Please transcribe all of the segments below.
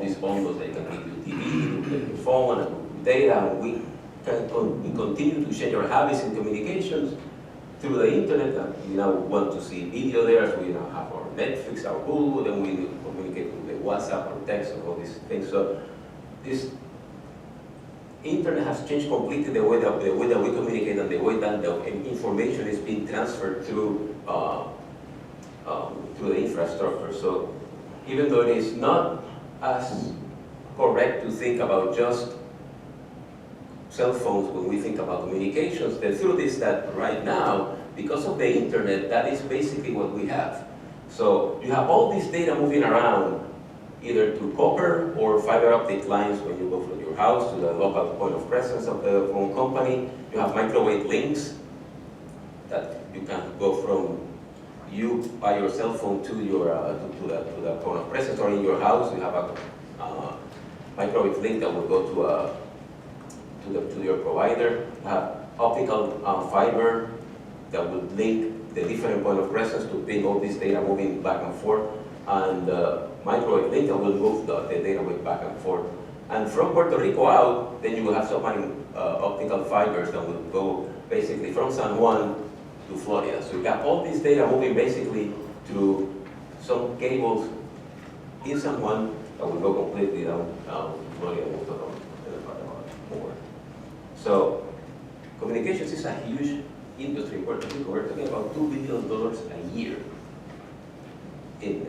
these bundles. They can give you TV, your phone, and data, and we continue to change our habits in communications through the internet. And we now want to see video there, so we now have our Netflix, our Hulu, then we communicate with the WhatsApp or text and all these things. So this internet has changed completely the way that we communicate and the way that the information is being transferred through the infrastructure. So even though it is not as correct to think about just cell phones when we think about communications, the truth is that right now, because of the internet, that is basically what we have. So you have all this data moving around, either through copper or fiber optic lines when you go from your house to the local point of presence of the phone company. You have microwave links that you can go from you by your cell phone to your to the point of presence, or in your house you have a microwave link that will go to your provider. You have optical fiber that will link the different point of presence to bring all this data moving back and forth, and microwave link that will move the data back and forth. And from Puerto Rico out, then you will have so many optical fibers that will go basically from San Juan to Florida. So you got all this data moving basically through some cables in San Juan that will go completely down to Florida and we'll talk about more. So communications is a huge industry in Puerto Rico. We're talking about $2 billion a year in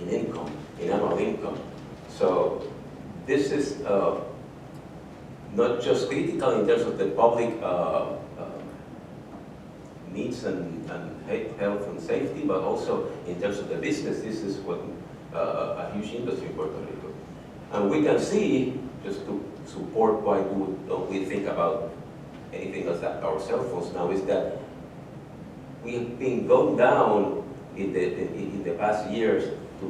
income, in annual income. So this is not just critical in terms of the public needs and health and safety, but also in terms of the business. This is what a huge industry in Puerto Rico. And we can see, just to support why we think about anything else that our cell phones now, is that we've been going down in the past years to,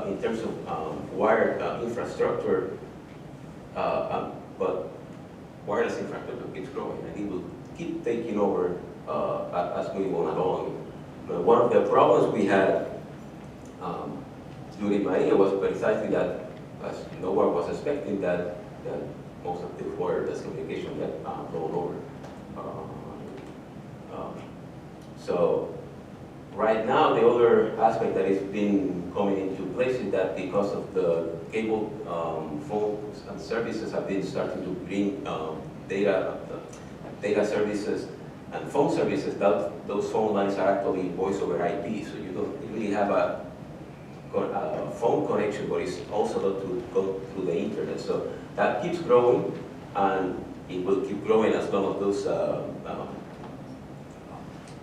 in terms of wired infrastructure, but wireless infrastructure keeps growing and it will keep taking over as we go along. One of the problems we had during Maria was precisely that, as no one was expecting, that most of the wireless communication got blown over. So right now, the other aspect that has been coming into place is that because of the cable phones and services have been starting to bring data services and phone services, those phone lines are actually voice over IP. So you don't really have a phone connection, but it's also to go through the internet. So that keeps growing, and it will keep growing as long as those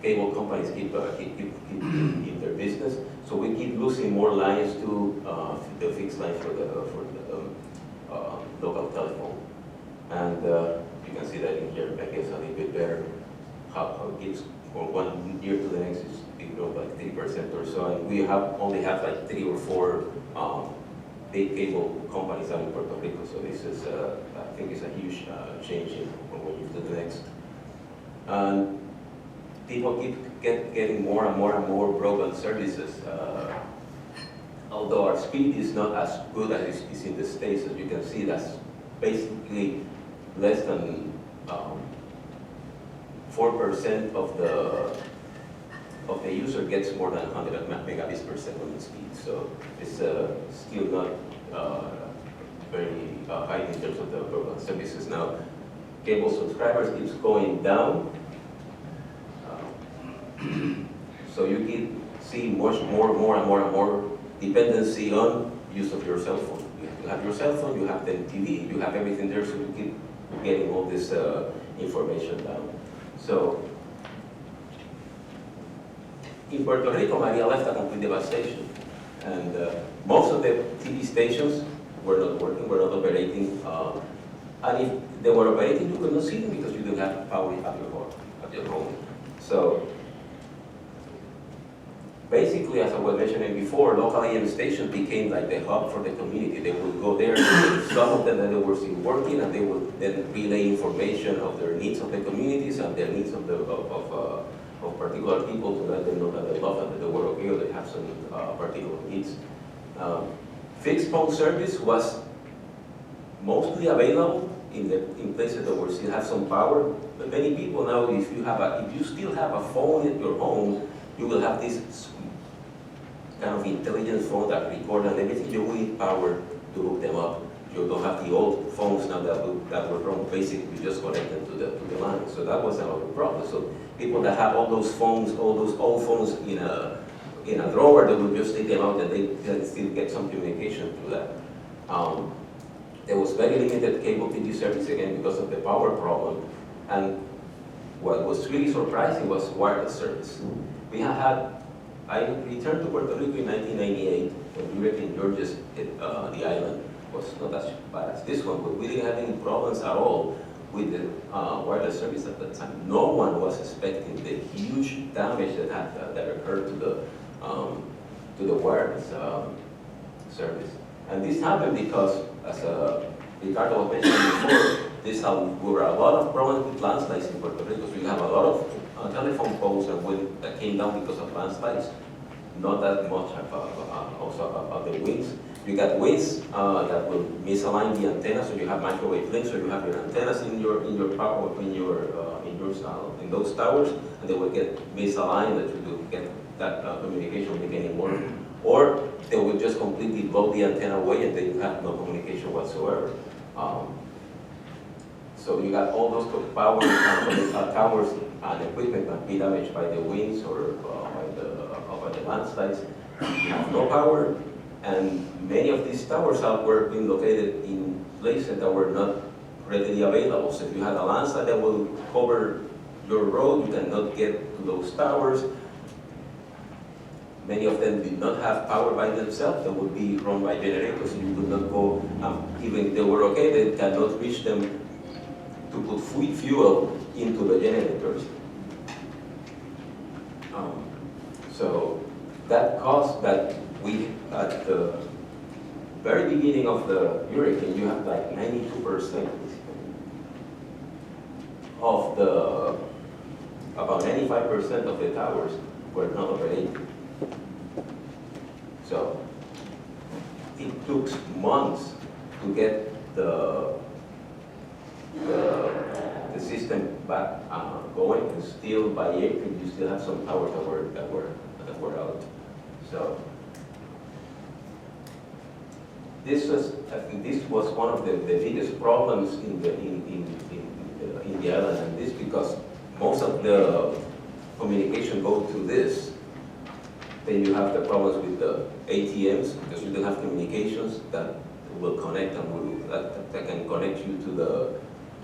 cable companies keep their business. So we keep losing more lines to the fixed lines for the local telephone. And you can see that in here, I guess a little bit better, how it keeps from one year to the next, it grows like 3% or so. And we only have like 3 or 4 big cable companies out in Puerto Rico. So this is, I think, it's a huge change from one year to the next. And people keep getting more and more and more broadband services. Although our speed is not as good as it is in the States, as you can see, that's basically less than 4% of the user gets more than 100 megabits per second speed. So it's still not very high in terms of the broadband services. Now, cable subscribers keeps going down. So you can see much more dependency on use of your cell phone. You have your cell phone, you have the TV, you have everything there, so you keep getting all this information down. So in Puerto Rico, Maria left a complete devastation, and most of the TV stations were not working, were not operating, and if they were operating, you could not see them because you didn't have power at your home. So basically, as I was mentioning before, local AM stations became like the hub for the community. They would go there, some of them that they were still working, and they would then relay information of their needs of the communities and their needs of particular people to let them know that they love them, that they were okay, or they have some particular needs. Fixed phone service was mostly available in places that were still have some power. But many people now, if you still have a phone at your home, you will have this kind of intelligent phone that record and everything. You will need power to hook them up. You don't have the old phones now that were from basically just connected to the line. So that was another problem. So people that have all those phones, all those old phones in a drawer, they will just take them out and they can still get some communication through that. There was very limited cable TV service again because of the power problem. And what was really surprising was wireless service. I returned to Puerto Rico in 1998 when Hurricane George hit the island. It was not as bad as this one, but we didn't have any problems at all with the wireless service at that time. No one was expecting the huge damage that occurred to the wireless service. And this happened because, as Ricardo was mentioning before, there were a lot of problems with landslides in Puerto Rico. So you have a lot of telephone poles that came down because of landslides. Not that much of the winds. You got winds that will misalign the antenna, so you have microwave links, so you have your antennas in those towers, and they will get misaligned, that you will get that communication link anymore. Or they will just completely blow the antenna away, and then you have no communication whatsoever. So you got all those power towers and equipment that be damaged by the winds or by the landslides. You have no power, and many of these towers were being located in places that were not readily available. So if you had a landslide that will cover your road, you cannot get to those towers. Many of them did not have power by themselves. They would be run by generators, and you could not go, even if they were okay, they cannot reach them to put fuel into the generators. So that caused that at the very beginning of the hurricane, you have like 92% of about 95% of the towers were not operating. So it took months to get the system back going, and still by April you still have some towers that were out. So I think this was one of the biggest problems in the island, and this because most of the communication goes through this. Then you have the problems with the ATMs because you don't have communications that will connect and that can connect you to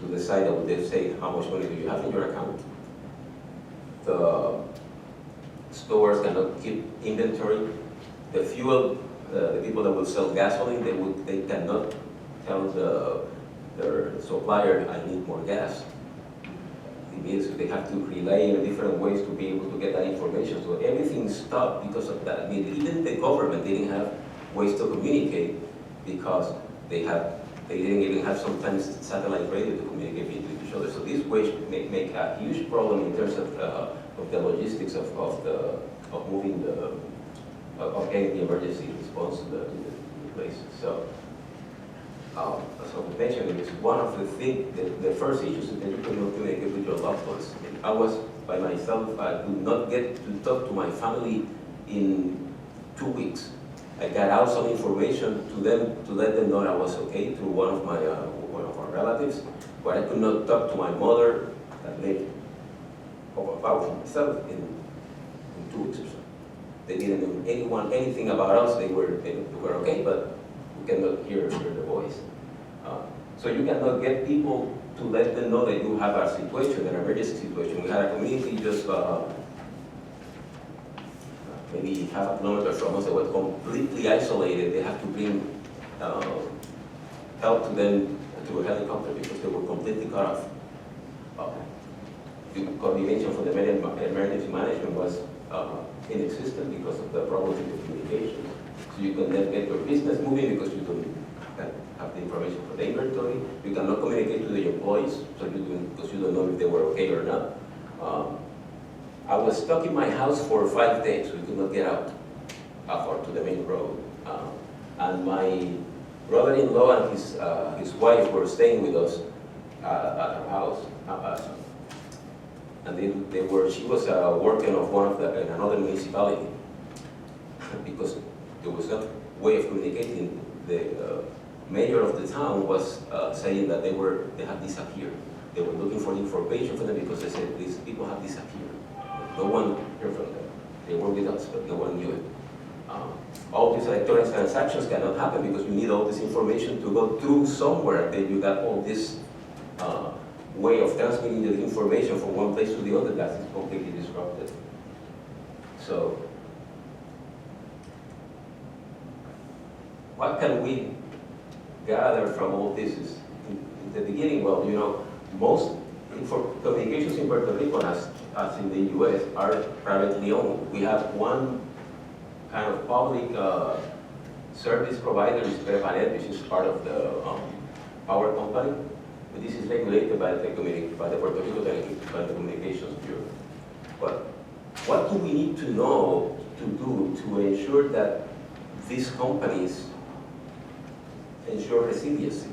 the site that will say how much money do you have in your account. The stores cannot keep inventory. The fuel, the people that will sell gasoline, they cannot tell their supplier, I need more gas. It means they have to rely in different ways to be able to get that information. So everything stopped because of that. I mean, even the government didn't have ways to communicate because they didn't even have sometimes satellite radio to communicate with each other. So these ways make a huge problem in terms of the logistics of moving of getting the emergency response to the places. So as I mentioned, it's one of the things, the first issues that you cannot communicate with your loved ones. I was by myself. I could not get to talk to my family in 2 weeks. I got out some information to them to let them know I was okay through one of our relatives, but I could not talk to my mother that lived about myself in 2 weeks or so. They didn't know anything about us. They were okay, but we cannot hear the voice. So you cannot get people to let them know that you have a situation, an emergency situation. We had a community just maybe half a kilometer from us that was completely isolated. They have to bring help to them through a helicopter because they were completely cut off. The coordination for the emergency management was inexistent because of the problems with the communication. So you cannot get your business moving because you don't have the information for the inventory. You cannot communicate to the employees because you don't know if they were okay or not. I was stuck in my house for 5 days. We could not get out to the main road. And my brother-in-law and his wife were staying with us at our house. And she was working of in another municipality because there was no way of communicating. The mayor of the town was saying that they had disappeared. They were looking for information for them because they said these people have disappeared. No one heard from them. They were with us, but no one knew it. All these electronic transactions cannot happen because you need all this information to go through somewhere, and then you got all this way of transmitting the information from one place to the other that is completely disrupted. So, what can we gather from all this? In the beginning, well, you know, most communications in Puerto Rico, as in the US, are privately owned. We have one kind of public service provider, is Prepanet, which is part of the power company. But this is regulated by the Puerto Rico Telecommunications Bureau. But what do we need to know to do to ensure that these companies ensure resiliency?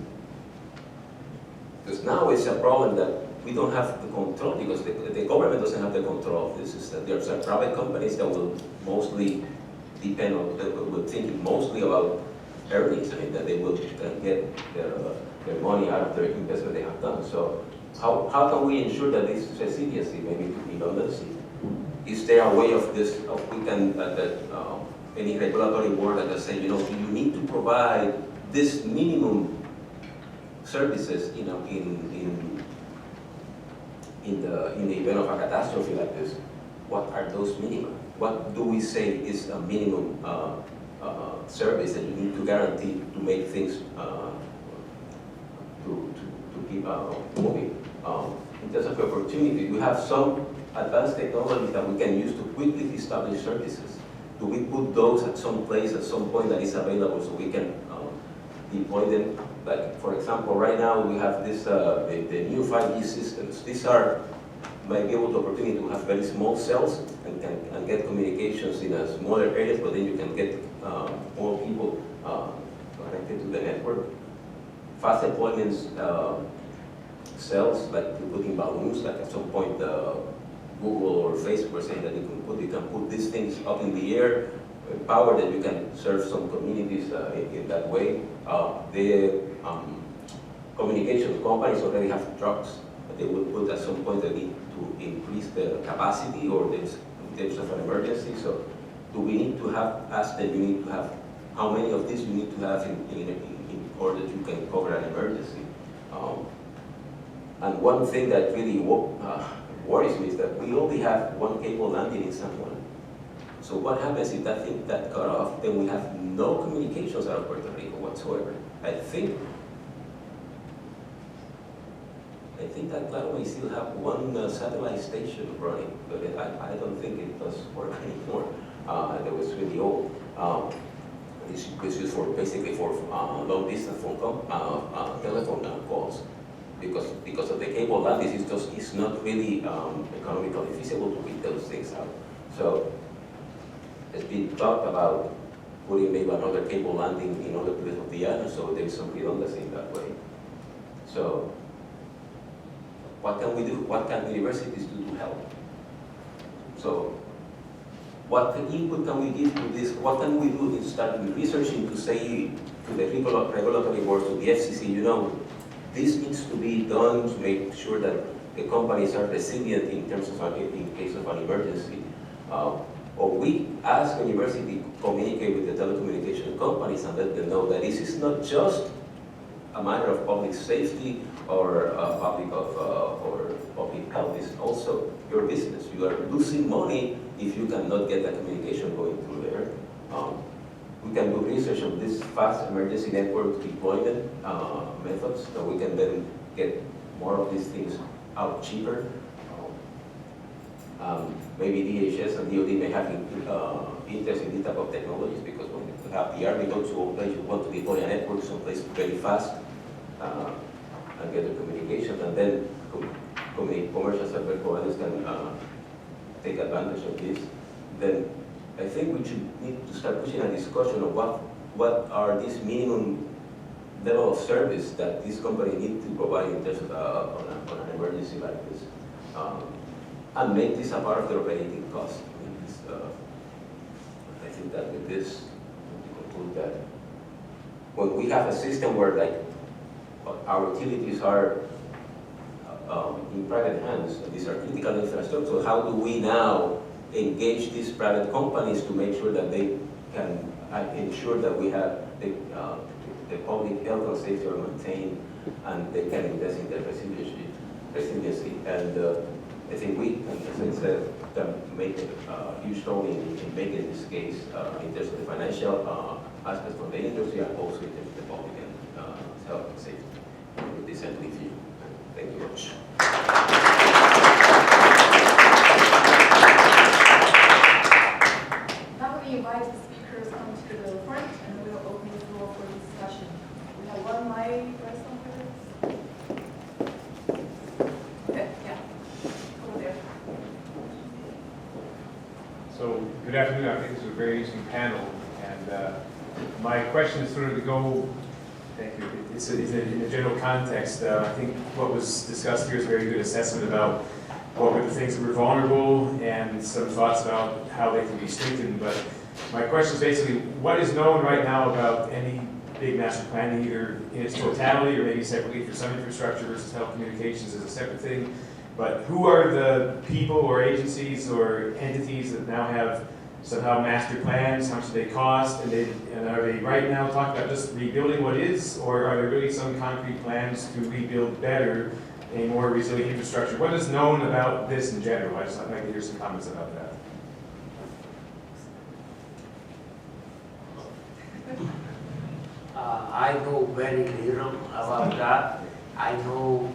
Because now it's a problem that we don't have the control, because the government doesn't have the control of this system. There are private companies that will mostly depend on, that will think mostly about earnings. I mean, that they will get their money out of their investment they have done. So how can we ensure that this resiliency, maybe redundancy? Is there a way of this, we can, any regulatory board that can say, you know, you need to provide this minimum services in the event of a catastrophe like this? What are those minimum? What do we say is a minimum service that you need to guarantee to make things to keep moving? In terms of opportunity, we have some advanced technology that we can use to quickly establish services. Do we put those at some place at some point that is available so we can deploy them? Like, for example, right now we have this the new 5G systems. These might be able to opportunity to have very small cells and get communications in a smaller areas, but then you can get more people connected to the network. Fast deployments cells, like you put in balloons, like at some point Google or Facebook are saying that you can put these things up in the air, power that you can serve some communities in that way. The communications companies already have trucks that they will put at some point. They need to increase the capacity, or in terms of an emergency. So do we need to ask them, you need to have, how many of these you need to have in order that you can cover an emergency? And one thing that really worries me is that we only have one cable landing in San Juan. So what happens if that thing got cut off? Then we have no communications out of Puerto Rico whatsoever. I think that we still have one satellite station running, but I don't think it does work anymore. That was really old. It's used basically for long distance telephone calls. Because of the cable landings, it's not really economically feasible to read those things out. So it's been talked about putting maybe another cable landing in other places of the island, so there's some redundancy in that way. So what can we do? What can universities do to help? So what input can we give to this? What can we do to start researching to say to the regulatory boards, to the FCC, you know, this needs to be done to make sure that the companies are resilient in terms of in case of an emergency. Or we ask university to communicate with the telecommunication companies and let them know that this is not just a matter of public safety or public health. It's also your business. You are losing money if you cannot get the communication going through there. We can do research on this fast emergency network deployment methods, so we can then get more of these things out cheaper. Maybe DHS and DOD may have interest in this type of technologies, because when you have the Army go to a place, you want to deploy a network someplace very fast and get the communication, and then commercial service providers can take advantage of this. Then I think we should need to start pushing a discussion of what are these minimum level of service that this company needs to provide in terms of, on an emergency like this, and make this a part of the operating cost. I think that with this, we conclude that when we have a system where like our utilities are in private hands, and these are critical infrastructure, how do we now engage these private companies to make sure that they can ensure that we have the public health and safety are maintained, and they can invest in their resiliency. And I think we, as I said, can make a huge role in making this case in terms of the financial aspects for the industry, and also in terms of the public and health and safety. With this, end with you. Thank you very much. Now we invite the speakers onto the front, and we will open the floor for discussion. We have one mic first on first. Okay, yeah, over there. So, good afternoon. I think this is a very interesting panel, and my question is sort of to go. Thank you. It's in a general context. I think what was discussed here is a very good assessment about what were the things that were vulnerable and some thoughts about how they can be strengthened. But my question is basically, what is known right now about any big master planning, either in its totality or maybe separately for some infrastructure versus telecommunications as a separate thing? But who are the people or agencies or entities that now have somehow master plans? How much do they cost? And are they right now talking about just rebuilding what is, or are there really some concrete plans to rebuild better a more resilient infrastructure? What is known about this in general? I'd just like to hear some comments about that. I know very little about that. I know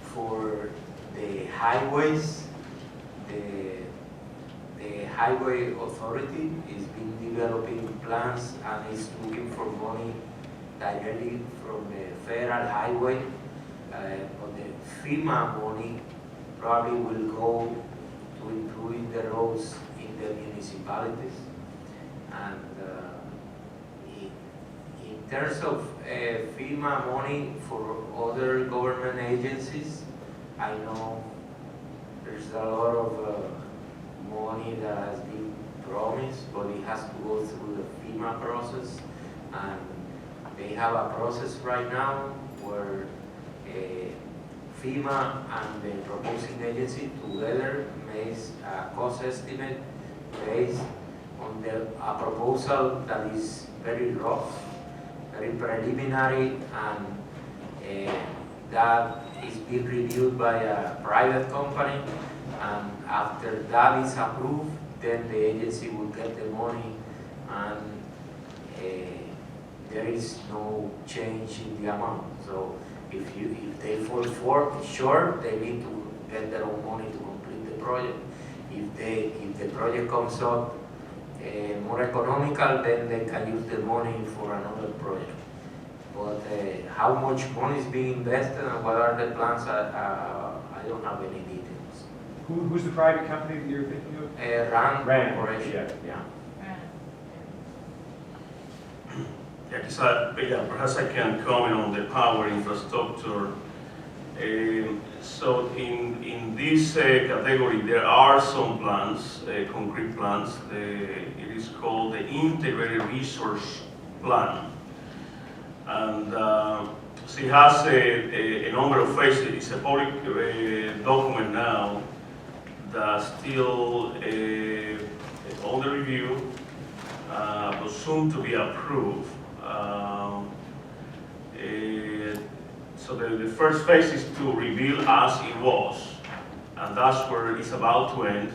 for the highways, the highway authority is been developing plans and is looking for money directly from the federal highway. But the FEMA money probably will go to improving the roads in the municipalities. And in terms of FEMA money for other government agencies, I know there's a lot of money that has been promised, but it has to go through the FEMA process. And they have a process right now where FEMA and the proposing agency together makes a cost estimate based on a proposal that is very rough, very preliminary, and that is being reviewed by a private company. And after that is approved, then the agency will get the money, and there is no change in the amount. So if they fall short, they need to get their own money to complete the project. If the project comes up more economical, then they can use the money for another project. But how much money is being invested and what are the plans, I don't have any details. Who's the private company that you're thinking of? RAN Corporation. Yeah. Perhaps I can comment on the power infrastructure. So in this category, there are some plans, concrete plans. It is called the Integrated Resource Plan. And so it has a number of phases. It's a public document now that's still under review, but soon to be approved. So the first phase is to rebuild as it was, and that's where it's about to end.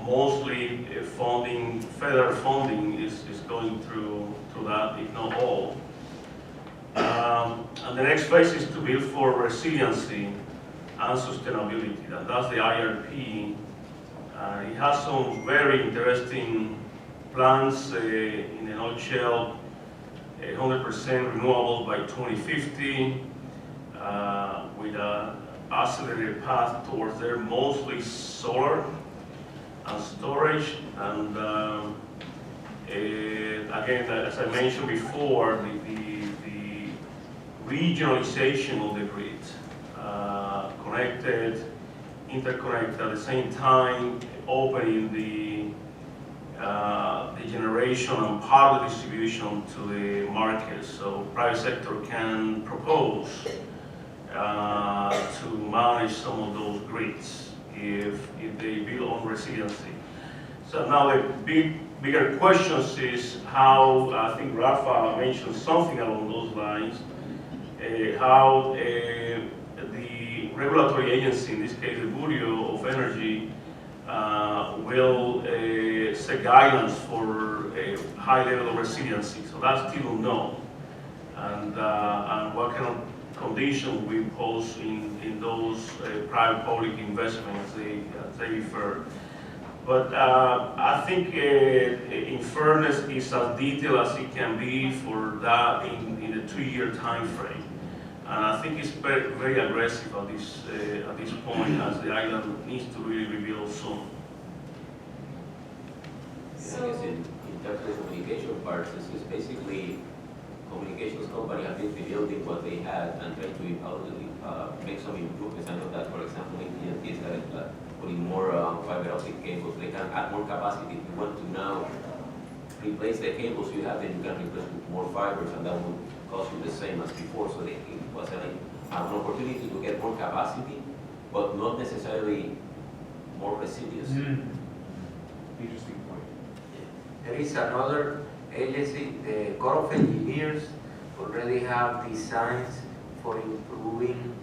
Mostly funding, federal funding is going through that, if not all. And the next phase is to build for resiliency and sustainability, and that's the IRP. It has some very interesting plans. In a nutshell, 100% renewable by 2050, with an accelerated path towards there, mostly solar and storage, and Again, as I mentioned before, the regionalization of the grid, connected, interconnected at the same time, opening the generation and power distribution to the market, so private sector can propose to manage some of those grids if they build on resiliency. So now the bigger questions is how, I think Rafa mentioned something along those lines, how the regulatory agency, in this case the Bureau of Energy, will set guidelines for a high level of resiliency. So that's still unknown. And what kind of conditions we impose in those private-public investments as they refer. But I think in fairness, it's as detailed as it can be for that in the 2-year time frame. And I think it's very, very aggressive at this point, as the island needs to really rebuild soon. I guess in terms of the communication parts, it's basically communications company have been rebuilding what they had and trying to make some improvements. I know that, for example, AT&T is putting more fiber optic cables. They can add more capacity. If you want to now replace the cables you have, then you can replace with more fibers, and that would cost you the same as before. So it was an opportunity to get more capacity, but not necessarily more resilience. Interesting point. There is another agency, the Corps of Engineers, already have designs for improving,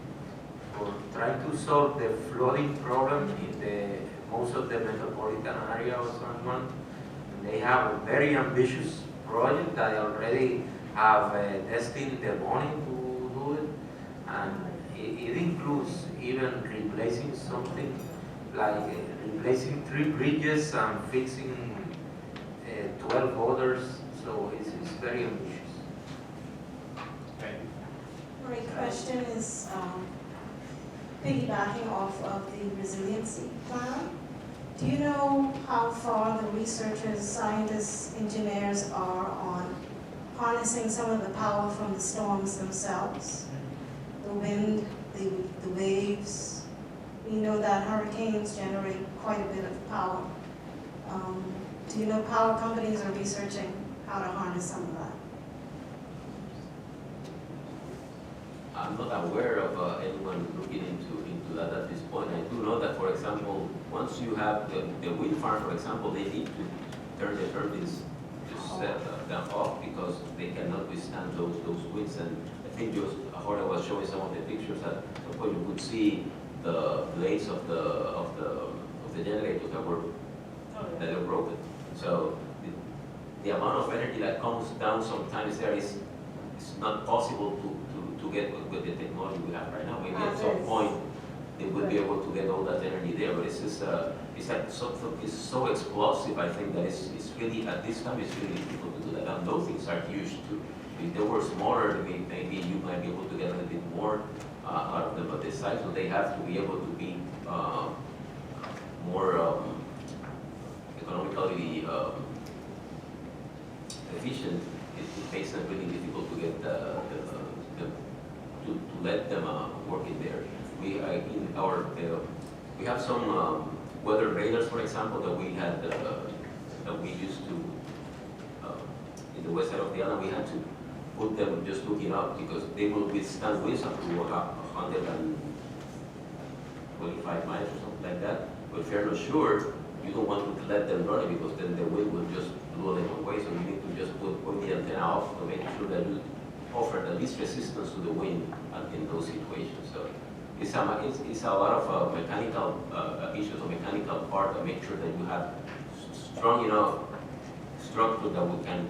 for trying to solve the flooding problem in most of the metropolitan area of San Juan. And they have a very ambitious project that already have destined the money to do it. And it includes even replacing something like replacing 3 bridges and fixing 12 others. So it's very ambitious. Thank you. My question is piggybacking off of the resiliency plan. Do you know how far the researchers, scientists, engineers are on harnessing some of the power from the storms themselves? The wind, the waves. We know that hurricanes generate quite a bit of power. Do you know power companies are researching how to harness some of that? I'm not aware of anyone looking into that at this point. I do know that, for example, once you have the wind farm, for example, they need to turn the turbines to set them off because they cannot withstand those winds. And I think just Jorge was showing some of the pictures that you could see the blades of the generators that were broken. So the amount of energy that comes down sometimes there is not possible to get with the technology we have right now. Maybe at some point they would be able to get all that energy there, but it's just it's so explosive. I think that it's really at this time it's really difficult to do that. And those things are huge too. If they were smaller, maybe you might be able to get a little bit more out of them. But the size, so they have to be able to be more economically efficient. It makes them really difficult to get to let them work in there. We have some weather radars, for example, that we had that we used to in the west side of the island. We had to put them just looking up because they will withstand winds up to 125 miles or something like that. But if you're not sure, you don't want to let them run it because then the wind will just blow them away. So you need to just put the antenna off to make sure that you offer the least resistance to the wind in those situations. So it's a lot of mechanical issues or mechanical part to make sure that you have strong enough structure that we can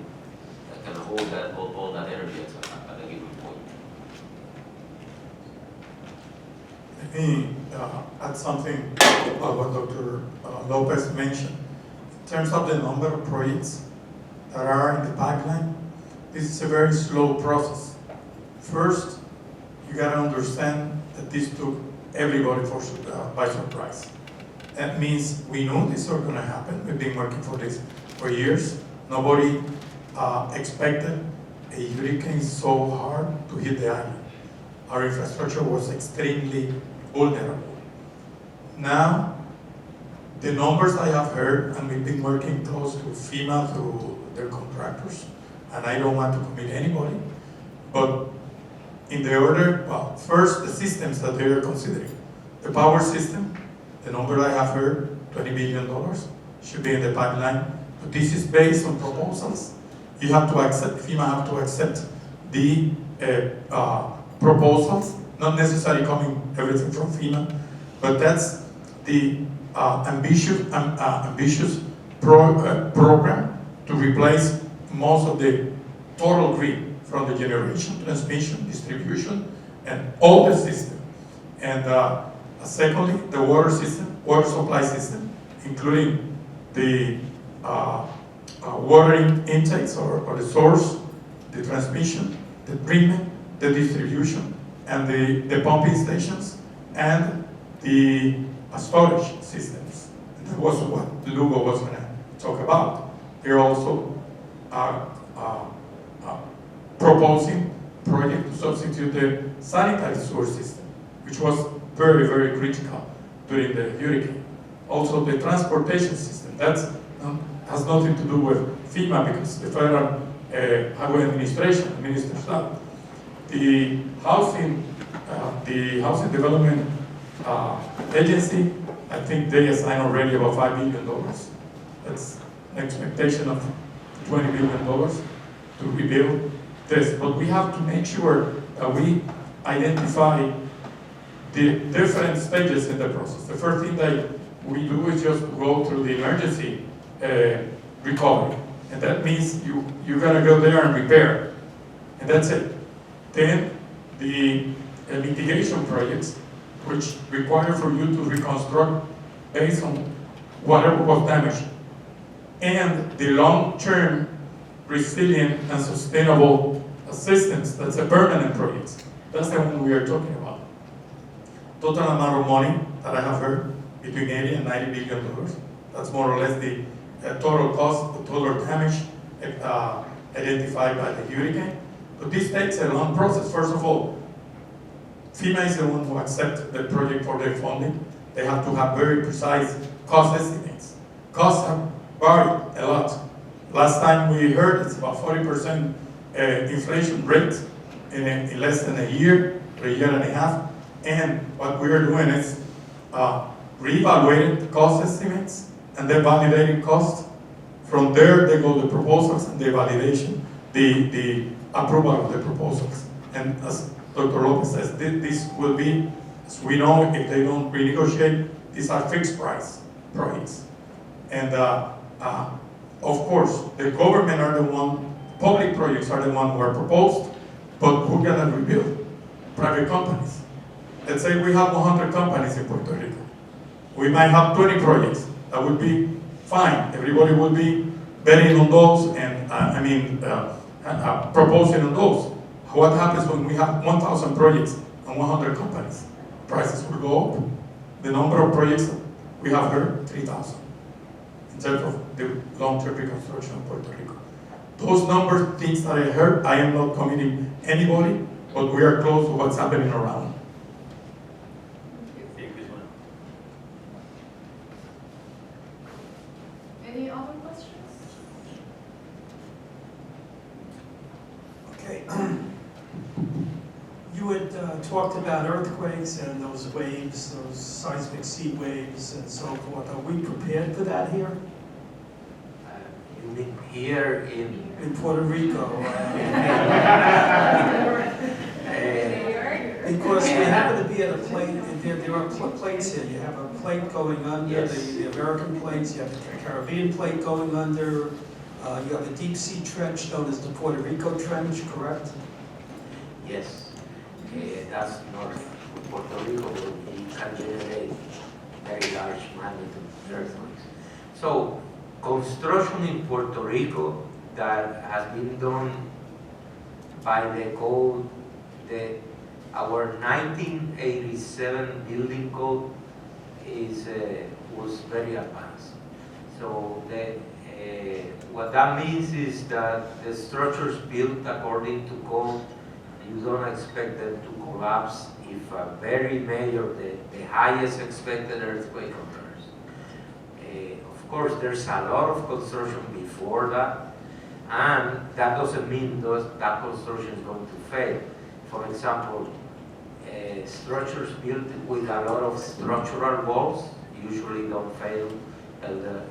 hold all that energy at a given point. Let me add something about what Dr. Lopez mentioned. In terms of the number of projects that are in the pipeline, this is a very slow process. First, you got to understand that this took everybody by surprise. That means we knew this was going to happen. We've been working for this for years, Nobody expected a hurricane so hard to hit the island. Our infrastructure was extremely vulnerable. Now, the numbers I have heard, and we've been working close to FEMA through their contractors, and I don't want to commit anybody, but in the order, well, first, the systems that they are considering. The power system, the number I have heard, $20 billion, should be in the pipeline, but this is based on proposals. You have to accept, FEMA have to accept the proposals, not necessarily coming everything from FEMA, but that's the ambitious program to replace most of the total grid from the generation, transmission, distribution, and all the system. And secondly, the water system, water supply system, including the watering intakes or the source, the transmission, the treatment, the distribution, and the pumping stations, and the storage systems. And that was what Lugo was going to talk about. They're also proposing project to substitute the sanitary sewer system, which was very, very critical during the hurricane. Also the transportation system, that has nothing to do with FEMA because the Federal Highway Administration administers that. The housing development agency, I think they assigned already about $5 billion. That's an expectation of $20 billion to rebuild this. But we have to make sure that we identify the different stages in the process. The first thing that we do is just go through the emergency recovery. And that means you gotta go there and repair. And that's it. Then the mitigation projects, which require for you to reconstruct based on whatever was damaged. And the long-term resilient and sustainable assistance, that's a permanent project. That's the one we are talking about. Total amount of money that I have heard, between 80 and $90 billion. That's more or less the total cost, the total damage identified by the hurricane. But this takes a long process. First of all, FEMA is the one who accepts the project for their funding. They have to have very precise cost estimates. Costs have varied a lot. Last time we heard it's about 40% inflation rate in less than a year or a year and a half. And what we are doing is reevaluating the cost estimates and then validating costs. From there, they go the proposals and the validation, the approval of the proposals. And as Dr. Lopez says, this will be, as we know, if they don't renegotiate, these are fixed price projects. And of course, the government are the one, public projects are the one who are proposed, but who are gonna rebuild? Private companies. Let's say we have 100 companies in Puerto Rico. We might have 20 projects. That would be fine. Everybody would be betting on those and, proposing on those. What happens when we have 1,000 projects and 100 companies? Prices will go up. The number of projects we have heard, 3,000. In terms of the long-term reconstruction of Puerto Rico. Those numbers, things that I heard, I am not committing anybody, but we are close to what's happening around. Any other questions? Okay. You had talked about earthquakes and those waves, those seismic sea waves and so forth. Are we prepared for that here? You mean here in Puerto Rico? Because we happen to be at a plate, there are plates here. You have a plate going under, Yes. the American plates, you have the Caribbean plate going under, you have a deep sea trench known as the Puerto Rico Trench, correct? Yes. That's north of Puerto Rico, where you can generate very large magnitude earthquakes. So, construction in Puerto Rico that has been done by the code, our 1987 building code was very advanced. So the What that means is that the structures built according to code, you don't expect them to collapse if a very major, the highest expected earthquake occurs. Of course, there's a lot of construction before that, and that doesn't mean that construction is going to fail. For example, structures built with a lot of structural walls usually don't fail.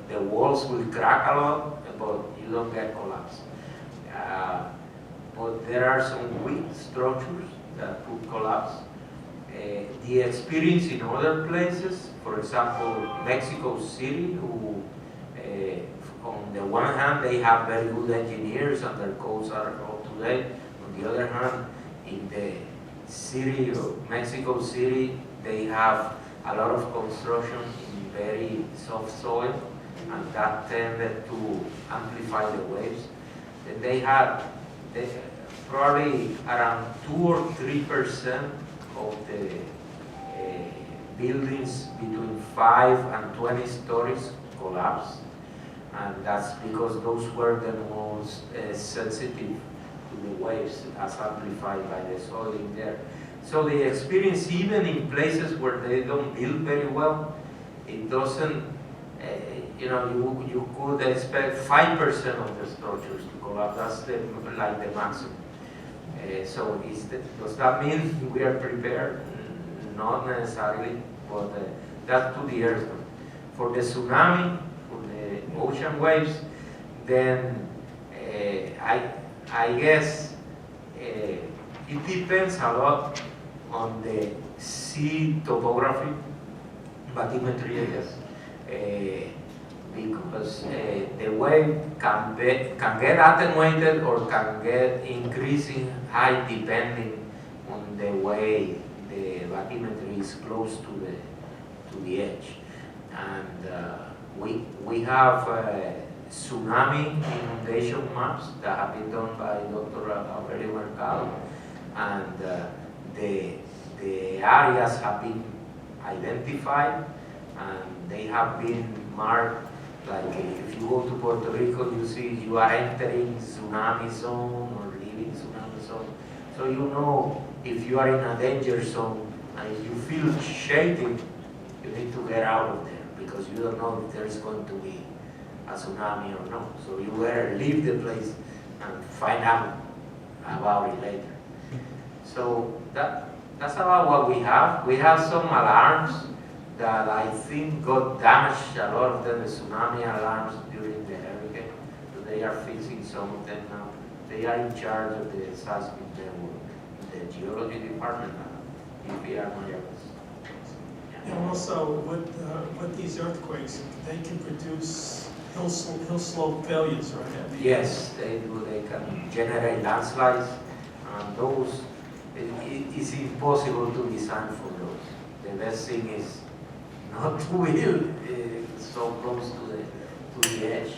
The walls will crack a lot, but you don't get collapse. But there are some weak structures that could collapse. The experience in other places, for example, Mexico City, who on the one hand they have very good engineers and their codes are up to date. On the other hand, in the city of Mexico City, they have a lot of construction in very soft soil, and that tended to amplify the waves. Then they had probably around 2 or 3% of the buildings between 5 and 20 stories collapsed, and that's because those were the most sensitive to the waves as amplified by the soil in there. So the experience, even in places where they don't build very well, it doesn't, you could expect 5% of the structures to collapse. That's like the maximum. So does that mean we are prepared? Not necessarily, but that's to the earthquake. For the tsunami, for the ocean waves, then I guess it depends a lot on the sea topography, bathymetry, I guess, because the wave can get attenuated or can get increasing height depending on the way the bathymetry is close to the edge. And we have tsunami inundation maps that have been done by Dr. Aurelio Mercado, and the areas have been identified and they have been marked. Like if you go to Puerto Rico, you see you are entering tsunami zone or leaving tsunami zone. So you know if you are in a danger zone and if you feel shaking, you need to get out of there because you don't know if there is going to be a tsunami or not. So you better leave the place and find out about it later. So that's about what we have. We have some alarms that I think got damaged, a lot of them, the tsunami alarms during the hurricane. So they are fixing some of them now. They are in charge of the seismic network, the geology department now, EPR Mayagüez. And also with these earthquakes, they can produce hill slope failures, right? Yes, they do. They can generate landslides, and those, it is impossible to design for those. The best thing is not to build so close to the edge.